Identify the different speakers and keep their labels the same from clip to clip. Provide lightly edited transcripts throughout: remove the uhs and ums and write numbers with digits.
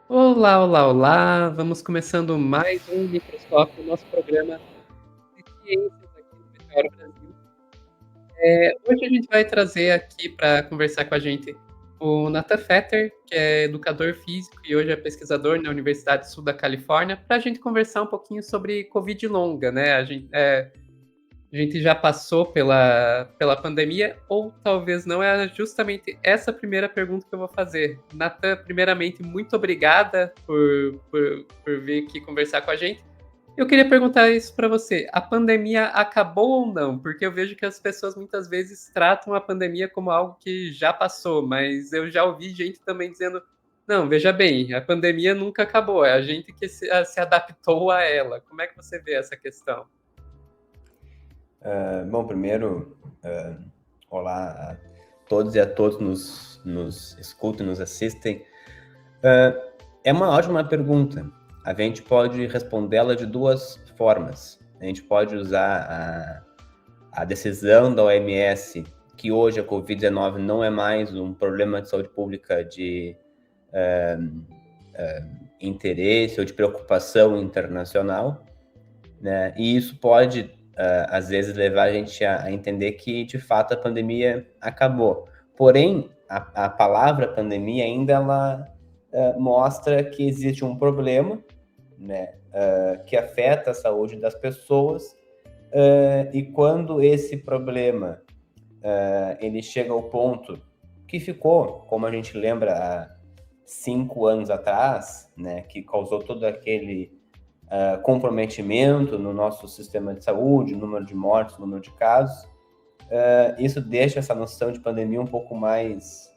Speaker 1: Olá, olá, olá! Vamos começando mais um Microscópio, nosso programa de ciências aqui no Meteoro Brasil. Hoje a gente vai trazer aqui para conversar com a gente o Nathan Fetter, que é educador físico e hoje é pesquisador na Universidade Sul da Califórnia, para a gente conversar um pouquinho sobre Covid longa, né? A gente já passou pela pandemia, ou talvez não, é justamente essa primeira pergunta que eu vou fazer. Natan, primeiramente, muito obrigada por vir aqui conversar com a gente. Eu queria perguntar isso para você. A pandemia acabou ou não? Porque eu vejo que as pessoas muitas vezes tratam a pandemia como algo que já passou, mas eu já ouvi gente também dizendo: não, veja bem, a pandemia nunca acabou, é a gente que se adaptou a ela. Como é que você vê essa questão?
Speaker 2: Bom, primeiro, olá a todos e a todos nos escutam e nos assistem. É uma ótima pergunta. A gente pode respondê-la de duas formas. A gente pode usar a decisão da OMS, que hoje a Covid-19 não é mais um problema de saúde pública de interesse ou de preocupação internacional, né? E isso pode, às vezes, levar a gente a entender que, de fato, a pandemia acabou. Porém, a palavra pandemia ainda ela mostra que existe um problema, né, que afeta a saúde das pessoas, e quando esse problema ele chega ao ponto que ficou, como a gente lembra, há 5 anos atrás, né, que causou todo aquele comprometimento no nosso sistema de saúde, número de mortes, número de casos, isso deixa essa noção de pandemia um pouco mais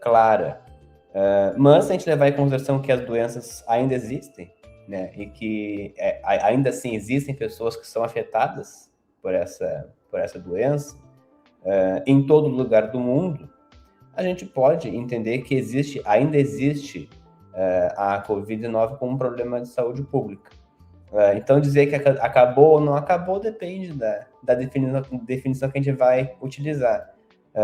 Speaker 2: clara. Mas se a gente levar em consideração que as doenças ainda existem, né, e que ainda assim existem pessoas que são afetadas por essa doença, em todo lugar do mundo, a gente pode entender que ainda existe a Covid-19 como um problema de saúde pública. Então, dizer que acabou ou não acabou depende da definição que a gente vai utilizar.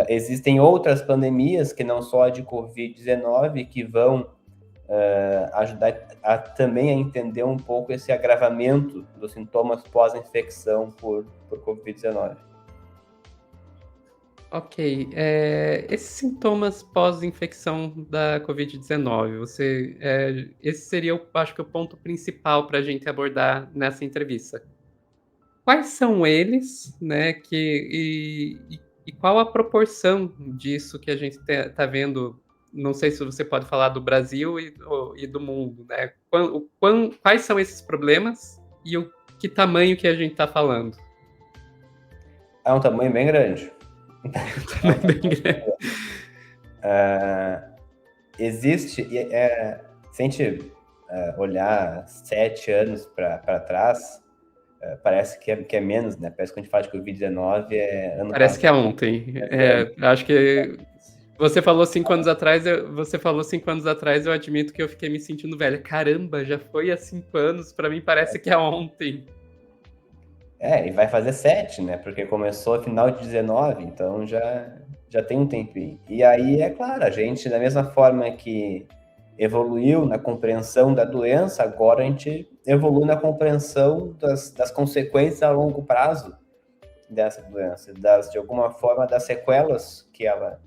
Speaker 2: Existem outras pandemias, que não só a de Covid-19, que vão ajudar também a entender um pouco esse agravamento dos sintomas pós-infecção por Covid-19.
Speaker 1: Ok. Esses sintomas pós-infecção da Covid-19, esse seria, acho que, o ponto principal para a gente abordar nessa entrevista. Quais são eles, né? E qual a proporção disso que a gente está vendo? Não sei se você pode falar do Brasil e do mundo, né? Quais são esses problemas e o que tamanho que a gente está falando?
Speaker 2: É um tamanho bem grande. É um
Speaker 1: Tamanho bem grande.
Speaker 2: Existe, se a gente olhar 7 anos para trás, parece que é menos, né? Parece que quando a gente fala de Covid-19 é ano
Speaker 1: Parece
Speaker 2: passado.
Speaker 1: que é ontem. Acho que você falou 5 anos atrás, você falou 5 anos atrás, eu admito que eu fiquei me sentindo velha. Caramba, já foi há 5 anos, pra mim parece que é ontem.
Speaker 2: E vai fazer 7, né? Porque começou no final de 19, então já tem um tempinho. E aí, é claro, a gente, da mesma forma que evoluiu na compreensão da doença, agora a gente evolui na compreensão das consequências a longo prazo dessa doença, de alguma forma, das sequelas que ela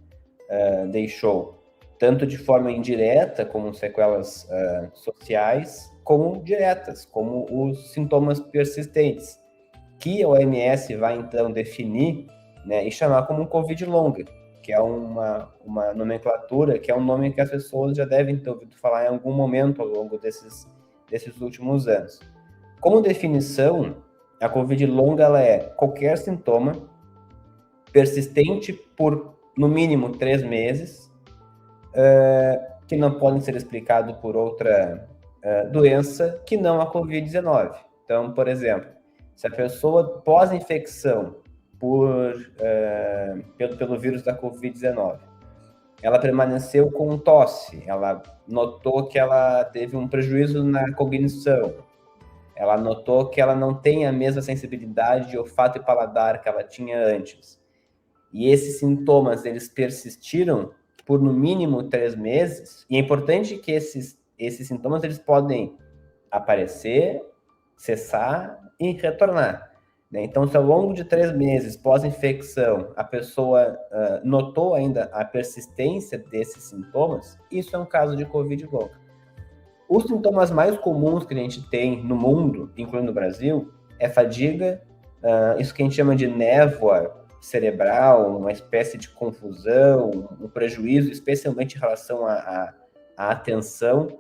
Speaker 2: deixou, tanto de forma indireta, como sequelas sociais, como diretas, como os sintomas persistentes, que a OMS vai então definir, né, e chamar como um Covid longa, que é uma nomenclatura, que é um nome que as pessoas já devem ter ouvido falar em algum momento ao longo desses últimos anos. Como definição, a Covid longa ela é qualquer sintoma persistente por no mínimo 3 meses, que não podem ser explicados por outra doença que não a Covid-19. Então, por exemplo, se a pessoa pós-infecção pelo vírus da Covid-19, ela permaneceu com tosse, ela notou que ela teve um prejuízo na cognição, ela notou que ela não tem a mesma sensibilidade de olfato e paladar que ela tinha antes, e esses sintomas eles persistiram por no mínimo 3 meses, e é importante que esses esses sintomas eles podem aparecer, cessar e retornar. Né? Então, se ao longo de 3 meses pós-infecção a pessoa notou ainda a persistência desses sintomas, isso é um caso de Covid longa. Os sintomas mais comuns que a gente tem no mundo, incluindo o Brasil, é fadiga, isso que a gente chama de névoa cerebral, uma espécie de confusão, um prejuízo, especialmente em relação à atenção.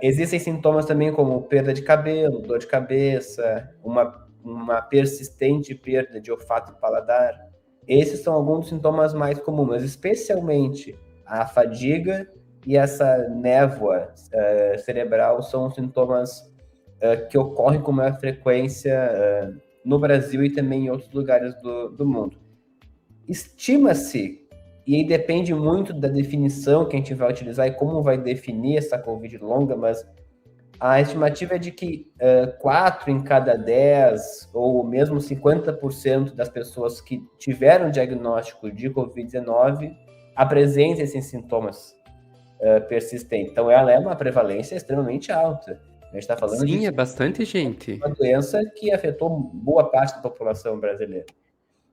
Speaker 2: Existem sintomas também como perda de cabelo, dor de cabeça, uma persistente perda de olfato e paladar. Esses são alguns dos sintomas mais comuns, mas especialmente a fadiga e essa névoa cerebral são sintomas que ocorrem com maior frequência no Brasil e também em outros lugares do mundo. Estima-se, e aí depende muito da definição que a gente vai utilizar e como vai definir essa Covid longa, mas a estimativa é de que 4 em cada 10, ou mesmo 50% das pessoas que tiveram diagnóstico de Covid-19 apresentem esses sintomas persistentes. Então, ela é uma prevalência extremamente alta. A gente está falando
Speaker 1: Sim, é bastante gente.
Speaker 2: Uma doença que afetou boa parte da população brasileira.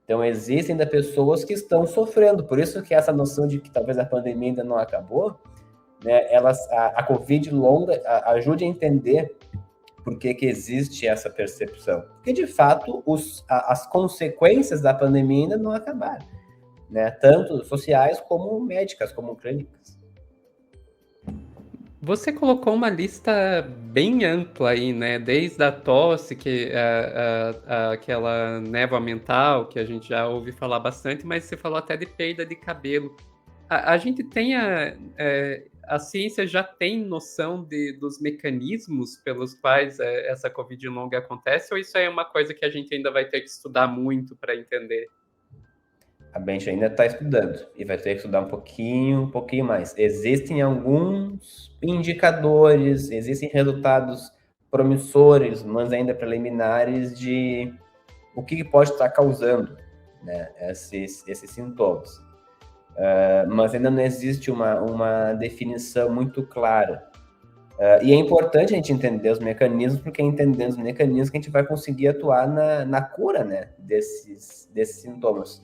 Speaker 2: Então, existem ainda pessoas que estão sofrendo. Por isso que essa noção de que talvez a pandemia ainda não acabou, né, a Covid longa ajude a entender por que existe essa percepção. Porque, de fato, as consequências da pandemia ainda não acabaram, né? Tanto sociais como médicas, como clínicas.
Speaker 1: Você colocou uma lista bem ampla aí, né? Desde a tosse, aquela névoa mental, que a gente já ouve falar bastante, mas você falou até de perda de cabelo. A gente tem a ciência já tem noção dos mecanismos pelos quais essa Covid longa acontece, ou isso é uma coisa que a gente ainda vai ter que estudar muito para entender?
Speaker 2: A gente ainda está estudando e vai ter que estudar um pouquinho mais. Existem alguns indicadores, existem resultados promissores, mas ainda preliminares de o que pode estar causando, né, esses sintomas. Mas ainda não existe uma definição muito clara. E é importante a gente entender os mecanismos, porque é entendendo os mecanismos que a gente vai conseguir atuar na cura, né, desses sintomas.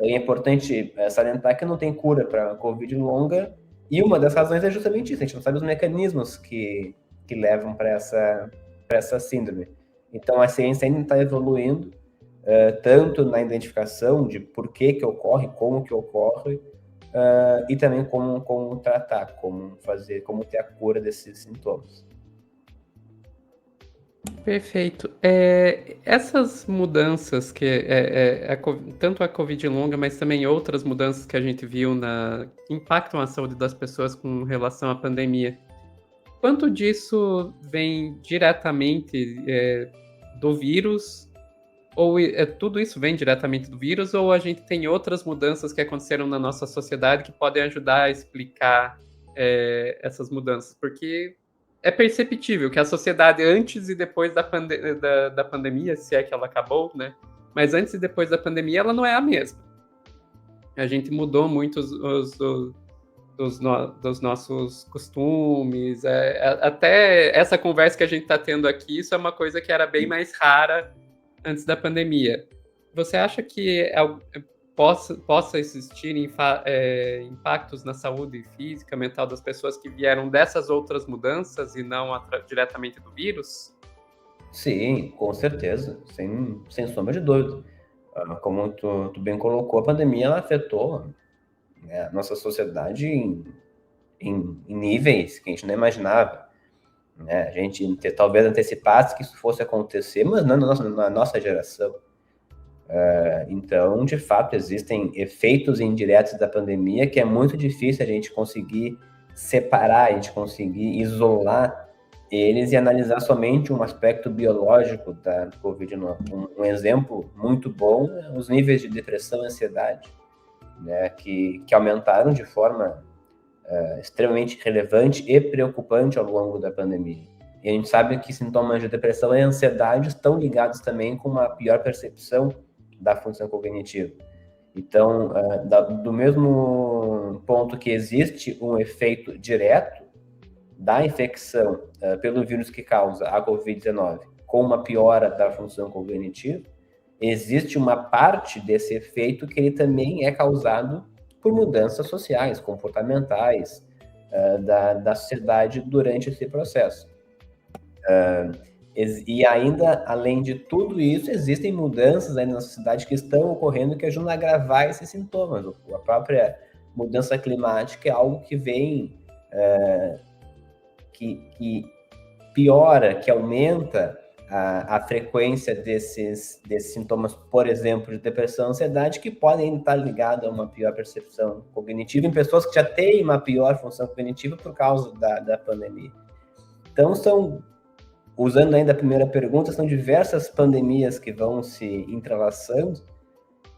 Speaker 2: É importante salientar que não tem cura para a Covid longa, e uma das razões é justamente isso, a gente não sabe os mecanismos que levam para essa síndrome. Então, a ciência ainda está evoluindo, tanto na identificação de por que ocorre, como que ocorre, e também como tratar, como ter a cura desses sintomas.
Speaker 1: Perfeito. Essas mudanças que tanto a Covid longa, mas também outras mudanças que a gente viu que impactam a saúde das pessoas com relação à pandemia. Quanto disso vem diretamente do vírus? Ou tudo isso vem diretamente do vírus? Ou a gente tem outras mudanças que aconteceram na nossa sociedade que podem ajudar a explicar essas mudanças? Porque é perceptível que a sociedade antes e depois da pandemia, se é que ela acabou, né? Mas antes e depois da pandemia, ela não é a mesma. A gente mudou muito dos nossos costumes. Até essa conversa que a gente está tendo aqui, isso é uma coisa que era bem mais rara antes da pandemia. Você acha que possa existir impactos na saúde física, mental das pessoas que vieram dessas outras mudanças e não diretamente do vírus?
Speaker 2: Sim, com certeza, sem sombra de dúvida. Como tu bem colocou, a pandemia ela afetou, né, a nossa sociedade em níveis que a gente não imaginava. Né? A gente talvez antecipasse que isso fosse acontecer, mas não na nossa geração. Então, de fato, existem efeitos indiretos da pandemia que é muito difícil a gente conseguir separar, a gente conseguir isolar eles e analisar somente um aspecto biológico da Covid-19. Um exemplo muito bom é os níveis de depressão e ansiedade, né, que aumentaram de forma extremamente relevante e preocupante ao longo da pandemia. E a gente sabe que sintomas de depressão e ansiedade estão ligados também com uma pior percepção da função cognitiva. Então, do mesmo ponto que existe um efeito direto, da infecção pelo vírus que causa a Covid-19 com uma piora da função cognitiva, existe uma parte desse efeito que ele também é causado por mudanças sociais, comportamentais da sociedade durante esse processo. E ainda, além de tudo isso, existem mudanças aí na sociedade que estão ocorrendo que ajudam a agravar esses sintomas. A própria mudança climática é algo que vem, que piora, que aumenta a frequência desses sintomas, por exemplo, de depressão e ansiedade, que podem estar ligados a uma pior percepção cognitiva em pessoas que já têm uma pior função cognitiva por causa da pandemia. Então, usando ainda a primeira pergunta, são diversas pandemias que vão se entrelaçando,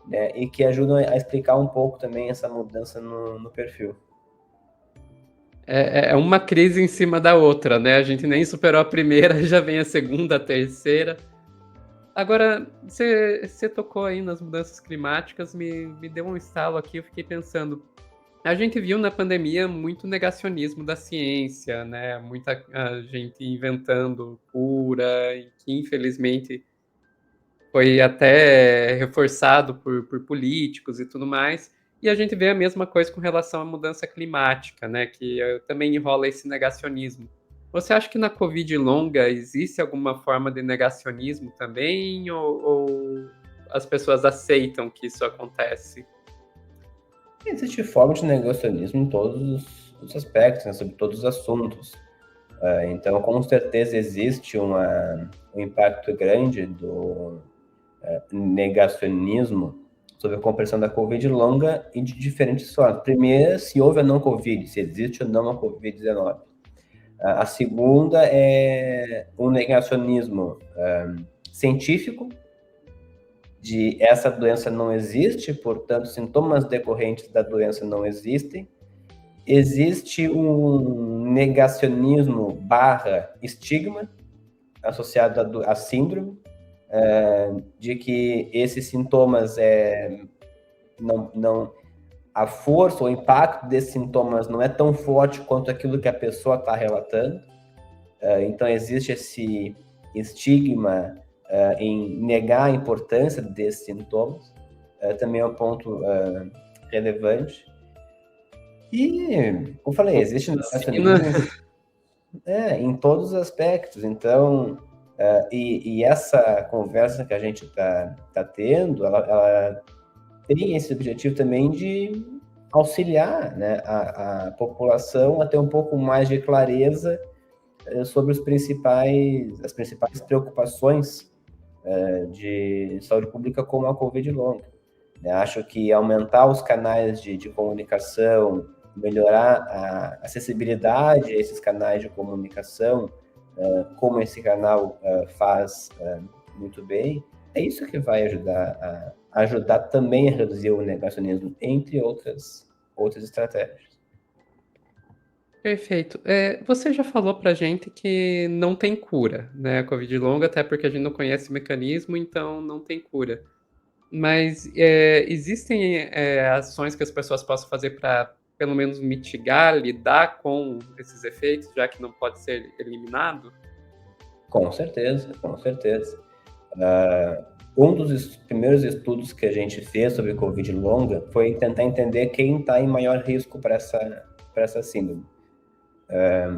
Speaker 2: né, e que ajudam a explicar um pouco também essa mudança no perfil.
Speaker 1: É uma crise em cima da outra, né? A gente nem superou a primeira, já vem a segunda, a terceira. Agora, você tocou aí nas mudanças climáticas, me deu um estalo aqui, eu fiquei pensando. A gente viu na pandemia muito negacionismo da ciência, né? Muita gente inventando cura, e que infelizmente foi até reforçado por políticos e tudo mais. E a gente vê a mesma coisa com relação à mudança climática, né? Que também enrola esse negacionismo. Você acha que na Covid longa existe alguma forma de negacionismo também? Ou as pessoas aceitam que isso acontece?
Speaker 2: Existe forma de negacionismo em todos os aspectos, né, sobre todos os assuntos. Então, com certeza, existe um impacto grande do negacionismo sobre a compreensão da Covid longa e de diferentes formas. Primeiro, se houve a não Covid, se existe ou não a Covid-19. A segunda é um negacionismo científico, de essa doença não existe, portanto, sintomas decorrentes da doença não existem. Existe um negacionismo barra estigma associado à síndrome, de que esses sintomas a força ou o impacto desses sintomas não é tão forte quanto aquilo que a pessoa está relatando. Então, existe esse estigma em negar a importância desses sintomas. Também é um ponto relevante. E, como eu falei, existe negacionismo em todos os aspectos. Então, e essa conversa que a gente está tendo, ela tem esse objetivo também de auxiliar, né, a população a ter um pouco mais de clareza sobre as principais preocupações de saúde pública, como a Covid longa. Acho que aumentar os canais de comunicação, melhorar a acessibilidade a esses canais de comunicação, como esse canal faz muito bem, é isso que vai ajudar também a reduzir o negacionismo, entre outras estratégias.
Speaker 1: Perfeito. Você já falou pra gente que não tem cura, né? A Covid longa, até porque a gente não conhece o mecanismo, então não tem cura. Mas existem ações que as pessoas possam fazer para, pelo menos, mitigar, lidar com esses efeitos, já que não pode ser eliminado?
Speaker 2: Com certeza, com certeza. Um dos primeiros estudos que a gente fez sobre Covid longa foi tentar entender quem está em maior risco para essa síndrome.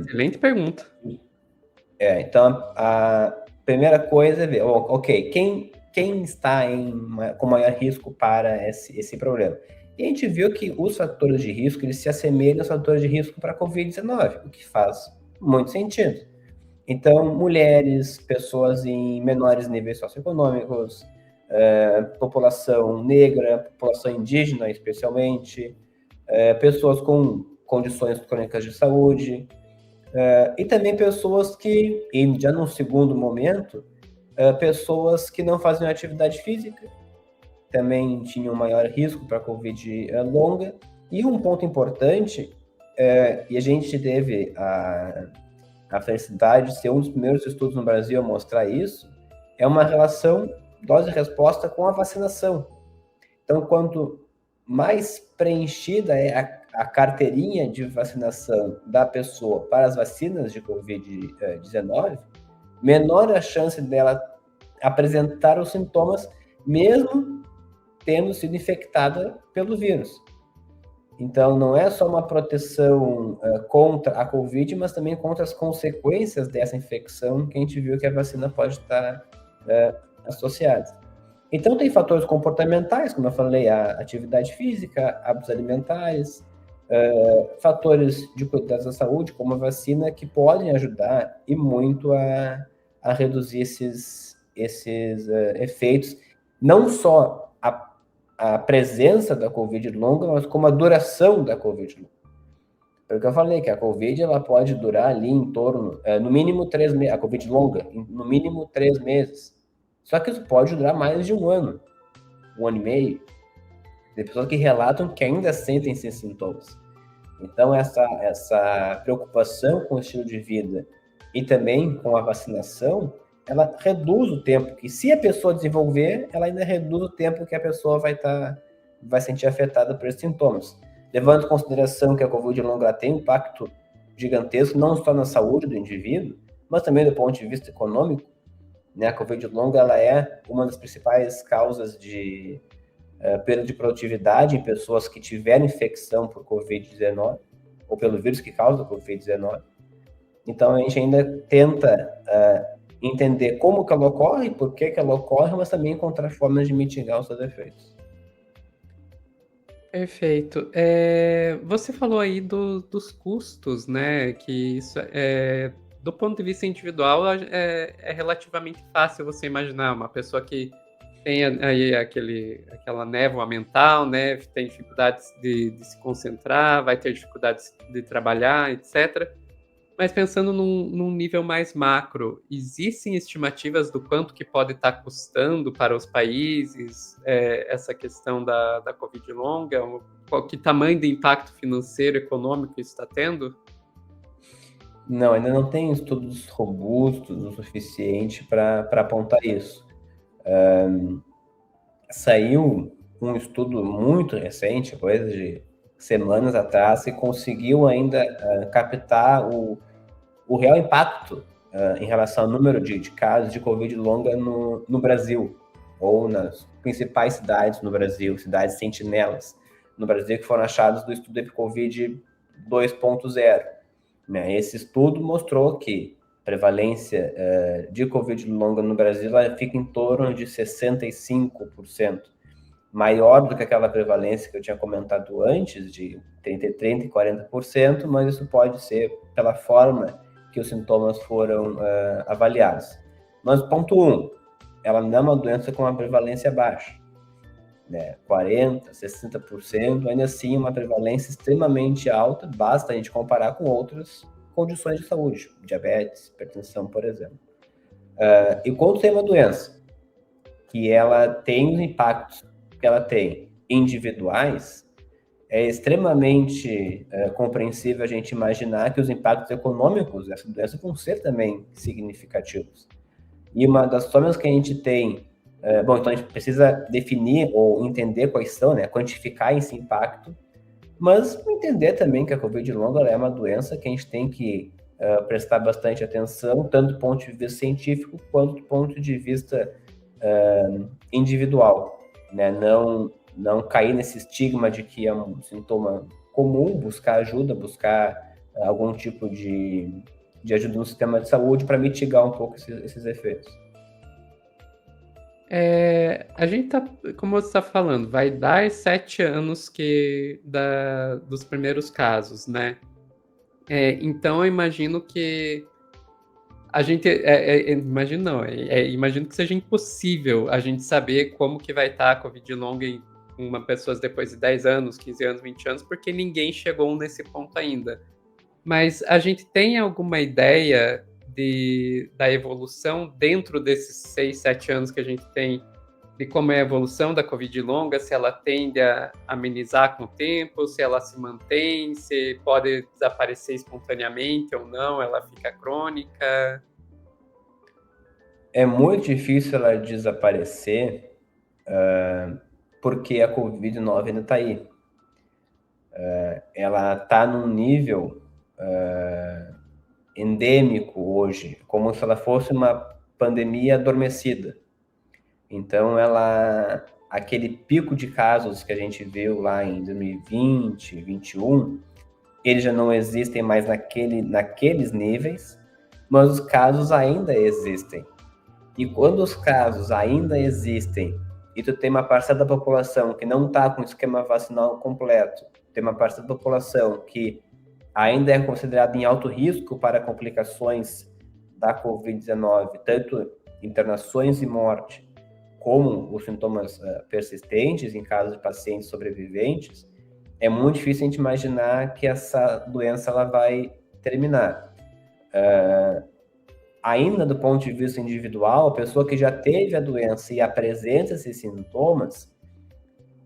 Speaker 1: Excelente pergunta.
Speaker 2: Então, a primeira coisa é ver, ok, quem está com maior risco para esse problema? E a gente viu que os fatores de risco, eles se assemelham aos fatores de risco para a Covid-19, o que faz muito sentido. Então, mulheres, pessoas em menores níveis socioeconômicos, população negra, população indígena especialmente, pessoas com condições crônicas de saúde, e também pessoas que, e já num segundo momento, pessoas que não faziam atividade física, também tinham maior risco para a Covid longa. E um ponto importante, e a gente teve a felicidade de ser um dos primeiros estudos no Brasil a mostrar isso, é uma relação dose-resposta com a vacinação. Então, quanto mais preenchida é a carteirinha de vacinação da pessoa para as vacinas de Covid-19, menor a chance dela apresentar os sintomas, mesmo tendo sido infectada pelo vírus. Então, não é só uma proteção contra a Covid, mas também contra as consequências dessa infecção que a gente viu que a vacina pode estar associada. Então, tem fatores comportamentais, como eu falei, a atividade física, hábitos alimentares, fatores de cuidados da saúde, como a vacina, que podem ajudar e muito a reduzir esses efeitos, não só a presença da Covid longa, mas como a duração da Covid longa. Porque eu falei que a Covid ela pode durar ali em torno, no mínimo 3 meses, a Covid longa, no mínimo 3 meses. Só que isso pode durar mais de um ano e meio. Tem pessoas que relatam que ainda sentem esses sintomas. Então, essa preocupação com o estilo de vida e também com a vacinação, ela reduz o tempo que, se a pessoa desenvolver, ela ainda reduz o tempo que a pessoa vai sentir afetada por esses sintomas. Levando em consideração que a Covid longa tem um impacto gigantesco, não só na saúde do indivíduo, mas também do ponto de vista econômico, né? A Covid longa ela é uma das principais causas de perda de produtividade em pessoas que tiveram infecção por Covid-19 ou pelo vírus que causa Covid-19. Então, a gente ainda tenta entender como que ela ocorre, por que ela ocorre, mas também encontrar formas de mitigar os seus efeitos.
Speaker 1: Perfeito. Você falou aí dos custos, né? Que isso do ponto de vista individual é relativamente fácil você imaginar uma pessoa que tem aí aquela névoa mental, né? Tem dificuldades de se concentrar, vai ter dificuldades de trabalhar, etc. Mas pensando num nível mais macro, existem estimativas do quanto que pode estar custando para os países essa questão da Covid longa? Que tamanho de impacto financeiro, econômico isso está tendo?
Speaker 2: Não, ainda não tem estudos robustos o suficiente para apontar isso. Saiu um estudo muito recente, coisa de semanas atrás, que conseguiu ainda captar o real impacto em relação ao número de casos de Covid longa no Brasil, ou nas principais cidades no Brasil, cidades sentinelas no Brasil, que foram achadas do estudo EpiCovid 2.0. Né? Esse estudo mostrou que a prevalência de Covid longa no Brasil ela fica em torno de 65%, maior do que aquela prevalência que eu tinha comentado antes, de 30 e 40%, mas isso pode ser pela forma que os sintomas foram avaliados. Mas, ponto 1, ela não é uma doença com uma prevalência baixa, né? 40%, 60%, ainda assim uma prevalência extremamente alta, basta a gente comparar com outras condições de saúde, diabetes, hipertensão, por exemplo. E quando tem uma doença que ela tem os impactos que ela tem individuais, é extremamente compreensível a gente imaginar que os impactos econômicos dessa doença vão ser também significativos. E uma das formas que a gente tem, então a gente precisa definir ou entender quais são, né, quantificar esse impacto, mas entender também que a Covid longa é uma doença que a gente tem que prestar bastante atenção, tanto do ponto de vista científico quanto do ponto de vista individual, né? Não cair nesse estigma de que é um sintoma comum, buscar ajuda, buscar algum tipo de ajuda no sistema de saúde para mitigar um pouco esses efeitos.
Speaker 1: A gente tá, como você está falando, vai dar 7 anos dos primeiros casos, né? Então eu imagino que a gente imagino que seja impossível a gente saber como que vai estar a Covid longa em uma pessoa depois de 10 anos, 15 anos, 20 anos, porque ninguém chegou nesse ponto ainda. Mas a gente tem alguma ideia da evolução dentro desses 6, 7 anos que a gente tem, de como é a evolução da Covid longa, se ela tende a amenizar com o tempo, se ela se mantém, se pode desaparecer espontaneamente ou não, ela fica crônica?
Speaker 2: É muito difícil ela desaparecer porque a Covid-19 ainda está aí. Ela está num nível endêmico hoje, como se ela fosse uma pandemia adormecida. Então, aquele pico de casos que a gente viu lá em 2020, 2021, eles já não existem mais naqueles níveis, mas os casos ainda existem. E quando os casos ainda existem e tu tem uma parcela da população que não está com o esquema vacinal completo, tem uma parcela da população que ainda é considerada em alto risco para complicações da Covid-19, tanto internações e morte, como os sintomas persistentes em casos de pacientes sobreviventes, é muito difícil a gente imaginar que essa doença ela vai terminar. Ainda do ponto de vista individual, a pessoa que já teve a doença e apresenta esses sintomas,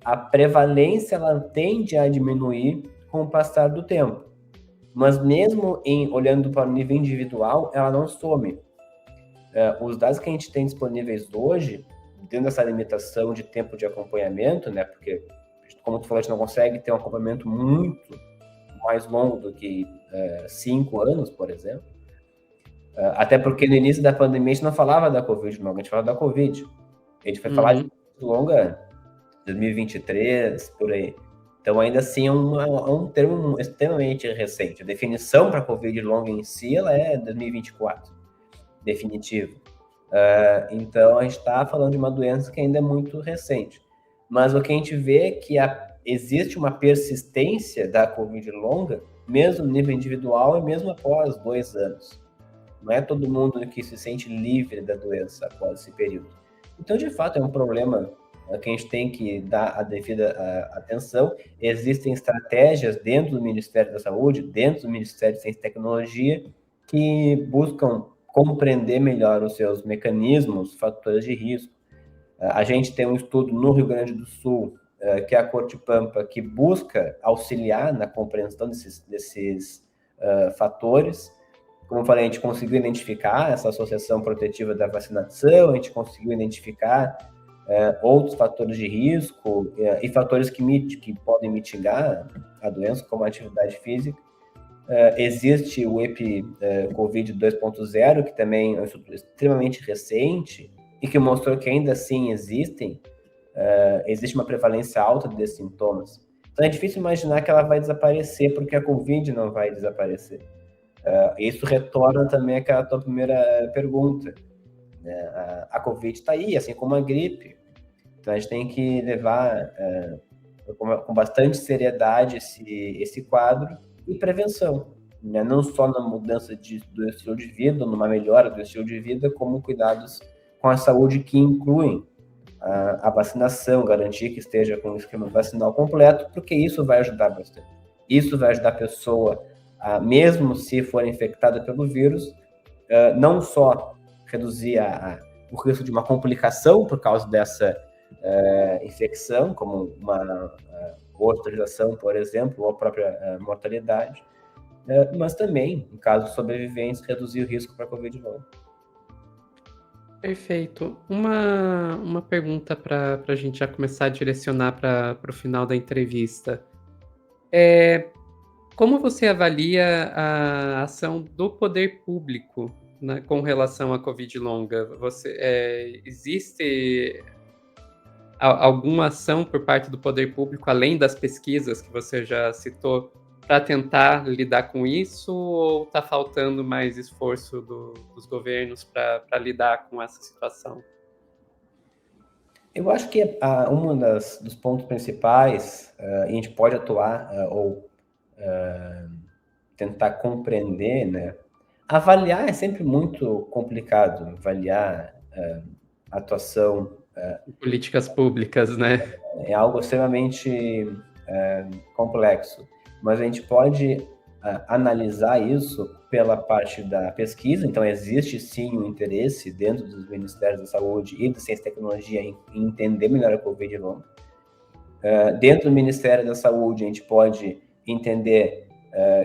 Speaker 2: a prevalência ela tende a diminuir com o passar do tempo. Mas mesmo olhando para o nível individual, ela não some. Os dados que a gente tem disponíveis hoje, dentro dessa limitação de tempo de acompanhamento, né, porque, como tu falou, a gente não consegue ter um acompanhamento muito mais longo do que 5 anos, por exemplo. Até porque no início da pandemia a gente não falava da Covid, não, a gente falava da Covid. A gente foi falar de longa 2023, por aí. Então, ainda assim, é um termo extremamente recente. A definição para a Covid longa em si, ela é 2024, definitivo. Então, a gente está falando de uma doença que ainda é muito recente. Mas o que a gente vê é que existe uma persistência da Covid longa, mesmo no nível individual e mesmo após 2 anos. Não é todo mundo que se sente livre da doença após esse período. Então, de fato, é um problema que a gente tem que dar a devida atenção. Existem estratégias dentro do Ministério da Saúde, dentro do Ministério de Ciência e Tecnologia, que buscam compreender melhor os seus mecanismos, fatores de risco. A gente tem um estudo no Rio Grande do Sul, que é a Cortipampa, que busca auxiliar na compreensão desses fatores. Como eu falei, a gente conseguiu identificar essa associação protetiva da vacinação, a gente conseguiu identificar outros fatores de risco e fatores que podem mitigar a doença, como a atividade física. Existe o EpiCovid 2.0, que também é um estudo extremamente recente e que mostrou que ainda assim existe uma prevalência alta desses sintomas. Então é difícil imaginar que ela vai desaparecer, porque a Covid não vai desaparecer. Isso retorna também àquela tua primeira pergunta. A Covid está aí, assim como a gripe. Então, a gente tem que levar com bastante seriedade esse quadro e prevenção, né? Não só na mudança do estilo de vida, numa melhora do estilo de vida, como cuidados com a saúde que incluem a vacinação, garantir que esteja com o esquema vacinal completo, porque isso vai ajudar bastante. Isso vai ajudar a pessoa, mesmo se for infectada pelo vírus, não só reduzir o risco de uma complicação por causa dessa infecção, como uma hospitalização, por exemplo, ou a própria mortalidade, mas também, em casos sobreviventes, reduzir o risco para a Covid-19.
Speaker 1: Perfeito. Uma pergunta para a gente já começar a direcionar para o final da entrevista. Como você avalia a ação do poder público, né, com relação à Covid longa? Existe alguma ação por parte do poder público, além das pesquisas que você já citou, para tentar lidar com isso, ou está faltando mais esforço dos governos para lidar com essa situação?
Speaker 2: Eu acho que um dos pontos principais, a gente pode atuar ou tentar compreender, né? Avaliar é sempre muito complicado, avaliar a atuação.
Speaker 1: Políticas públicas, né?
Speaker 2: É algo extremamente complexo, mas a gente pode analisar isso pela parte da pesquisa. Então, existe sim um interesse dentro dos Ministérios da Saúde e da Ciência e Tecnologia em entender melhor a Covid longa. Dentro do Ministério da Saúde, a gente pode entender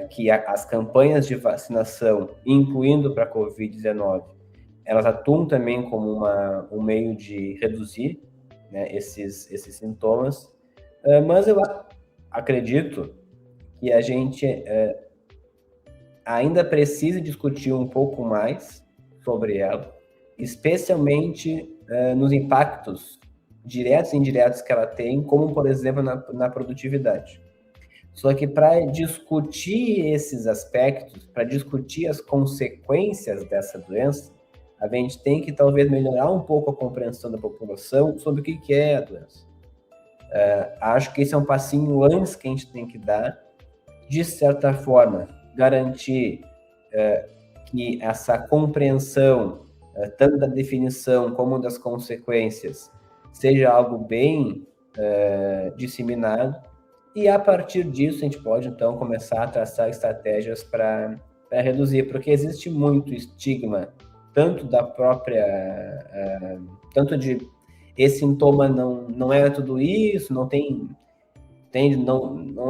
Speaker 2: que as campanhas de vacinação, incluindo para a Covid-19, elas atuam também como um meio de reduzir né, esses sintomas, mas eu acredito que a gente ainda precisa discutir um pouco mais sobre ela, especialmente nos impactos diretos e indiretos que ela tem, como, por exemplo, na produtividade. Só que para discutir esses aspectos, para discutir as consequências dessa doença, a gente tem que talvez melhorar um pouco a compreensão da população sobre o que é a doença. Acho que esse é um passinho antes que a gente tem que dar, de certa forma, garantir que essa compreensão, tanto da definição como das consequências, seja algo bem disseminado, e a partir disso a gente pode então começar a traçar estratégias para reduzir, porque existe muito estigma, tanto da própria, tanto de esse sintoma não é tudo isso, não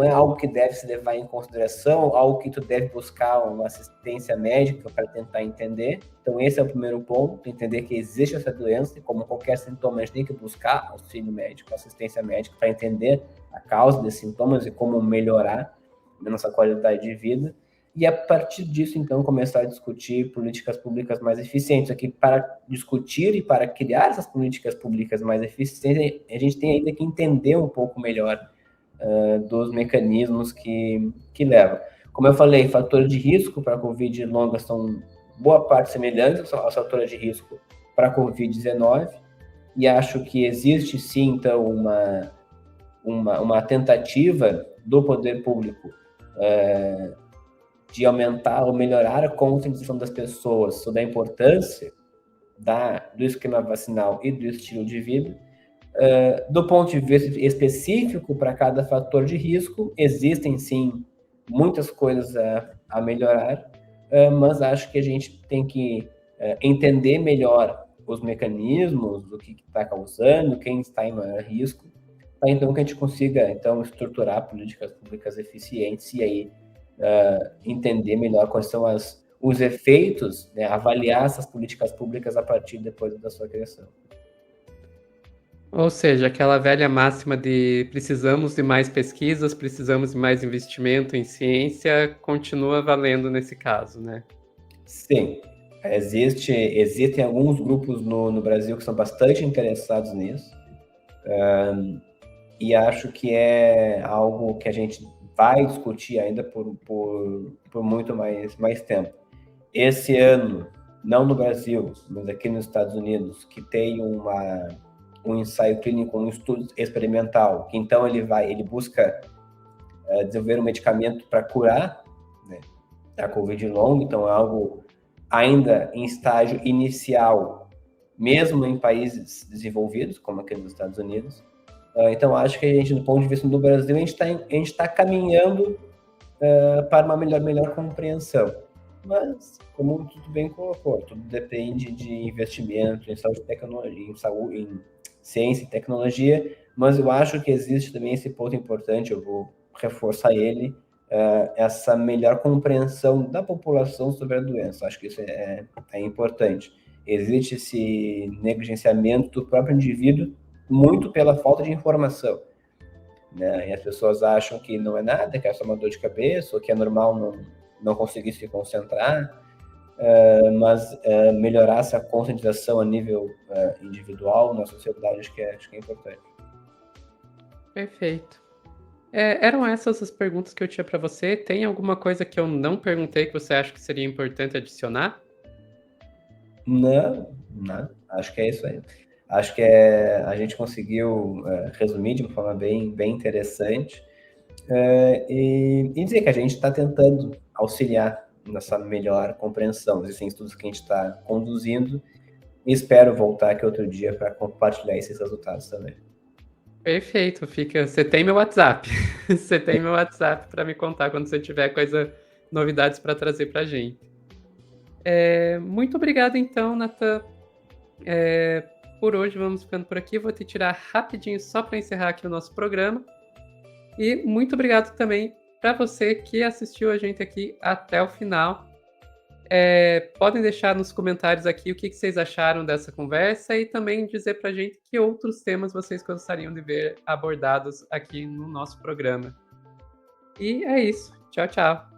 Speaker 2: é algo que deve se levar em consideração, algo que tu deve buscar uma assistência médica para tentar entender. Então esse é o primeiro ponto, entender que existe essa doença e como qualquer sintoma a gente tem que buscar auxílio médico, assistência médica para entender a causa desses sintomas e como melhorar a nossa qualidade de vida. E a partir disso, então, começar a discutir políticas públicas mais eficientes. Aqui, para discutir e para criar essas políticas públicas mais eficientes, a gente tem ainda que entender um pouco melhor dos mecanismos que levam. Como eu falei, fatores de risco para a Covid longa são boa parte semelhantes aos fatores de risco para a Covid-19, e acho que existe sim, então, uma tentativa do poder público de aumentar ou melhorar a conscientização das pessoas sobre a importância do esquema vacinal e do estilo de vida. Do ponto de vista específico para cada fator de risco, existem sim muitas coisas a melhorar, mas acho que a gente tem que entender melhor os mecanismos, o que está causando, quem está em maior risco, para então que a gente consiga então estruturar políticas públicas eficientes e aí entender melhor quais são os efeitos, né, avaliar essas políticas públicas a partir depois da sua criação.
Speaker 1: Ou seja, aquela velha máxima de precisamos de mais pesquisas, precisamos de mais investimento em ciência, continua valendo nesse caso, né?
Speaker 2: Sim, existem alguns grupos no Brasil que são bastante interessados nisso, e acho que é algo que a gente vai discutir ainda por muito mais tempo. Esse ano, não no Brasil, mas aqui nos Estados Unidos, que tem um ensaio clínico, um estudo experimental, que então ele busca desenvolver um medicamento para curar, né, a Covid longa, então é algo ainda em estágio inicial, mesmo em países desenvolvidos, como aqui nos Estados Unidos. Então, acho que a gente, do ponto de vista do Brasil, a gente tá caminhando para uma melhor compreensão. Mas, como tudo bem colocou, tudo depende de investimento em saúde e tecnologia, em ciência e tecnologia, mas eu acho que existe também esse ponto importante, eu vou reforçar ele, essa melhor compreensão da população sobre a doença. Acho que isso é importante. Existe esse negligenciamento do próprio indivíduo muito pela falta de informação, né? E as pessoas acham que não é nada, que é só uma dor de cabeça, ou que é normal não conseguir se concentrar, mas melhorar essa conscientização a nível individual na sociedade acho que é importante.
Speaker 1: Perfeito. Eram essas as perguntas que eu tinha para você. Tem alguma coisa que eu não perguntei que você acha que seria importante adicionar?
Speaker 2: Não, acho que é isso aí. Acho que a gente conseguiu resumir de uma forma bem interessante e dizer que a gente está tentando auxiliar nessa melhor compreensão. Existem estudos que a gente está conduzindo e espero voltar aqui outro dia para compartilhar esses resultados também.
Speaker 1: Perfeito, você tem meu WhatsApp. Você tem meu WhatsApp para me contar quando você tiver novidades para trazer para a gente. Muito obrigado então, Nathan. Por hoje vamos ficando por aqui. Vou te tirar rapidinho só para encerrar aqui o nosso programa. E muito obrigado também para você que assistiu a gente aqui até o final. Podem deixar nos comentários aqui o que vocês acharam dessa conversa e também dizer pra gente que outros temas vocês gostariam de ver abordados aqui no nosso programa. E é isso. Tchau, tchau.